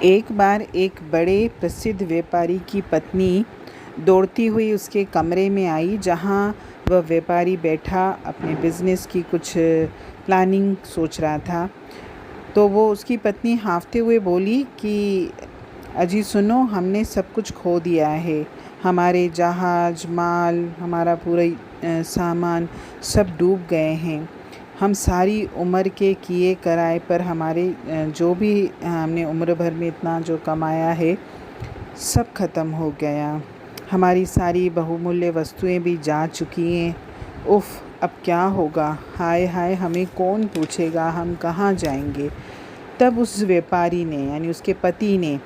एक बार एक बड़े प्रसिद्ध व्यापारी की पत्नी दौड़ती हुई उसके कमरे में आई, जहाँ वह व्यापारी बैठा अपने बिजनेस की कुछ प्लानिंग सोच रहा था। तो वो उसकी पत्नी हाँफते हुए बोली कि अजी सुनो, हमने सब कुछ खो दिया है। हमारे जहाज, माल, हमारा पूरा सामान सब डूब गए हैं। हम सारी उम्र के किए कराए पर हमारे जो भी हमने उम्र भर में इतना जो कमाया है सब खत्म हो गया। हमारी सारी बहुमूल्य वस्तुएं भी जा चुकी हैं। उफ़, अब क्या होगा? हाय हाय, हमें कौन पूछेगा, हम कहाँ जाएंगे? तब उस व्यापारी ने यानी उसके पति ने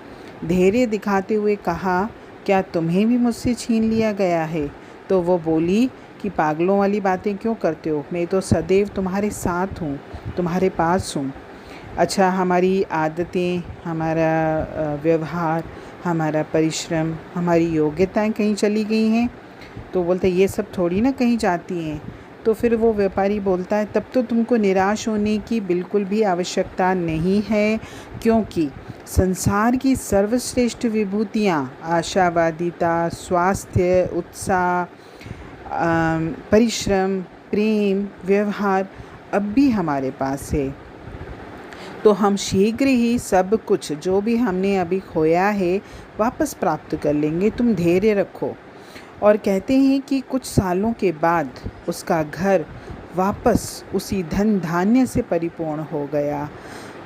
धैर्य दिखाते हुए कहा, क्या तुम्हें भी मुझसे छीन लिया गया है? तो वो बोली कि पागलों वाली बातें क्यों करते हो? मैं तो सदैव तुम्हारे साथ हूँ, तुम्हारे पास हूँ। अच्छा, हमारी आदतें, हमारा व्यवहार, हमारा परिश्रम, हमारी योग्यताएं कहीं चली गई हैं? तो बोलते ये सब थोड़ी ना कहीं जाती हैं। तो फिर वो व्यापारी बोलता है, तब तो तुमको निराश होने की बिल्कुल भी आवश्यकता नहीं है, क्योंकि संसार की सर्वश्रेष्ठ विभूतियाँ आशावादिता, स्वास्थ्य, उत्साह, परिश्रम, प्रेम, व्यवहार अब भी हमारे पास है। तो हम शीघ्र ही सब कुछ जो भी हमने अभी खोया है वापस प्राप्त कर लेंगे, तुम धैर्य रखो। और कहते हैं कि कुछ सालों के बाद उसका घर वापस उसी धन धान्य से परिपूर्ण हो गया।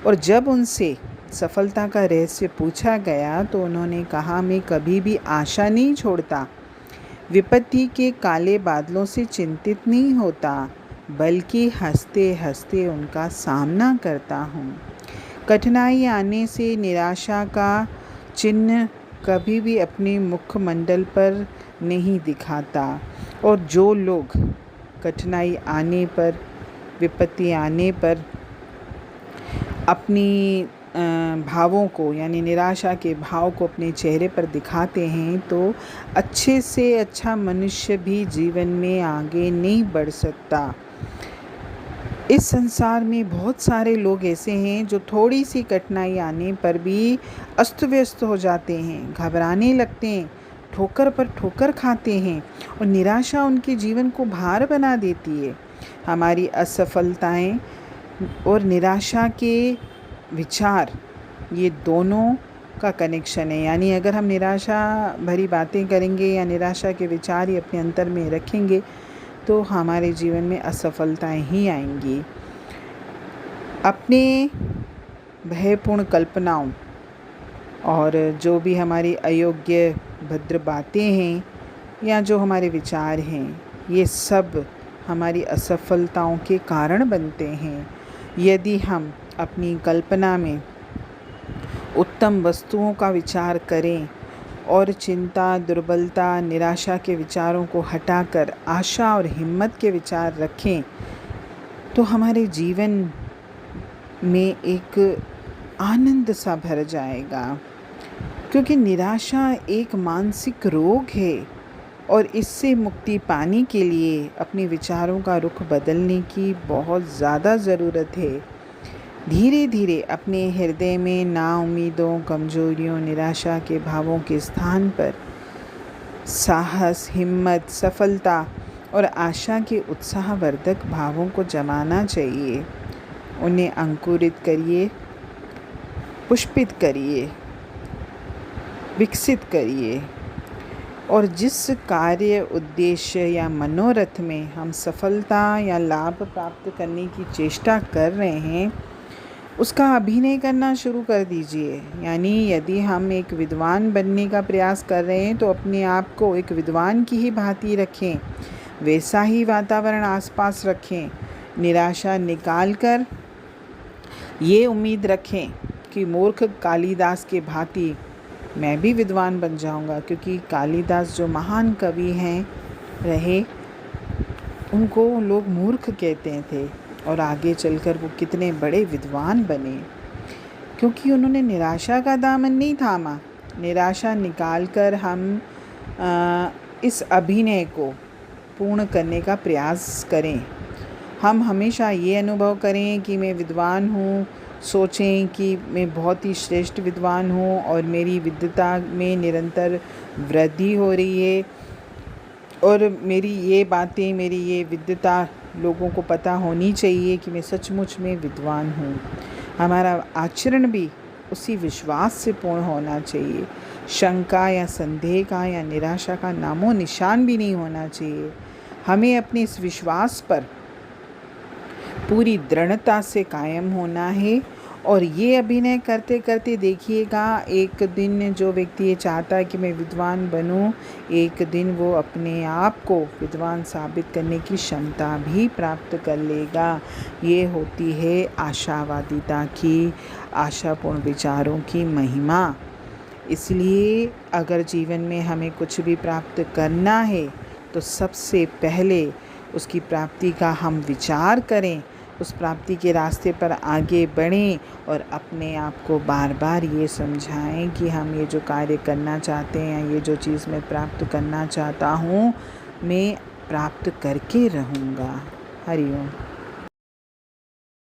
और जब उनसे सफलता का रहस्य पूछा गया तो उन्होंने कहा, मैं कभी भी आशा नहीं छोड़ता, विपत्ति के काले बादलों से चिंतित नहीं होता, बल्कि हंसते हंसते उनका सामना करता हूँ। कठिनाई आने से निराशा का चिन्ह कभी भी अपने मुखमंडल पर नहीं दिखाता। और जो लोग कठिनाई आने पर, विपत्ति आने पर अपनी भावों को यानी निराशा के भाव को अपने चेहरे पर दिखाते हैं, तो अच्छे से अच्छा मनुष्य भी जीवन में आगे नहीं बढ़ सकता। इस संसार में बहुत सारे लोग ऐसे हैं जो थोड़ी सी कठिनाई आने पर भी अस्त व्यस्त हो जाते हैं, घबराने लगते हैं, ठोकर पर ठोकर खाते हैं और निराशा उनके जीवन को भार बना देती है। हमारी असफलताएं और निराशा के विचार, ये दोनों का कनेक्शन है। यानी अगर हम निराशा भरी बातें करेंगे या निराशा के विचार ही अपने अंतर में रखेंगे तो हमारे जीवन में असफलताएं ही आएंगी। अपने भयपूर्ण कल्पनाओं और जो भी हमारी अयोग्य भद्र बातें हैं या जो हमारे विचार हैं, ये सब हमारी असफलताओं के कारण बनते हैं। यदि हम अपनी कल्पना में उत्तम वस्तुओं का विचार करें और चिंता, दुर्बलता, निराशा के विचारों को हटाकर आशा और हिम्मत के विचार रखें, तो हमारे जीवन में एक आनंद सा भर जाएगा। क्योंकि निराशा एक मानसिक रोग है और इससे मुक्ति पाने के लिए अपने विचारों का रुख बदलने की बहुत ज़्यादा ज़रूरत है। धीरे धीरे अपने हृदय में नाउम्मीदों, कमजोरियों, निराशा के भावों के स्थान पर साहस, हिम्मत, सफलता और आशा के उत्साहवर्धक भावों को जमाना चाहिए। उन्हें अंकुरित करिए, पुष्पित करिए, विकसित करिए। और जिस कार्य, उद्देश्य या मनोरथ में हम सफलता या लाभ प्राप्त करने की चेष्टा कर रहे हैं, उसका अभिनय करना शुरू कर दीजिए। यानी यदि हम एक विद्वान बनने का प्रयास कर रहे हैं तो अपने आप को एक विद्वान की ही भांति रखें, वैसा ही वातावरण आसपास रखें। निराशा निकाल कर ये उम्मीद रखें कि मूर्ख कालिदास के भांति मैं भी विद्वान बन जाऊंगा, क्योंकि कालिदास जो महान कवि हैं रहे, उनको लोग मूर्ख कहते थे और आगे चलकर वो कितने बड़े विद्वान बने, क्योंकि उन्होंने निराशा का दामन नहीं थामा। निराशा निकालकर हम इस अभिनय को पूर्ण करने का प्रयास करें। हम हमेशा ये अनुभव करें कि मैं विद्वान हूँ सोचें कि मैं बहुत ही श्रेष्ठ विद्वान हूँ और मेरी विद्वता में निरंतर वृद्धि हो रही है और मेरी ये बातें, मेरी ये विद्वता लोगों को पता होनी चाहिए कि मैं सचमुच में विद्वान हूँ। हमारा आचरण भी उसी विश्वास से पूर्ण होना चाहिए। शंका या संदेह का या निराशा का नामो निशान भी नहीं होना चाहिए। हमें अपने इस विश्वास पर पूरी दृढ़ता से कायम होना है और ये अभिनय करते करते देखिएगा, एक दिन जो व्यक्ति ये चाहता है कि मैं विद्वान बनूं, एक दिन वो अपने आप को विद्वान साबित करने की क्षमता भी प्राप्त कर लेगा। ये होती है आशावादिता की, आशापूर्ण विचारों की महिमा। इसलिए अगर जीवन में हमें कुछ भी प्राप्त करना है तो सबसे पहले उसकी प्राप्ति का हम विचार करें, उस प्राप्ति के रास्ते पर आगे बढ़ें और अपने आप को बार बार ये समझाएं कि हम ये जो कार्य करना चाहते हैं, ये जो चीज़ मैं प्राप्त करना चाहता हूँ, मैं प्राप्त करके रहूँगा। हरि ओम।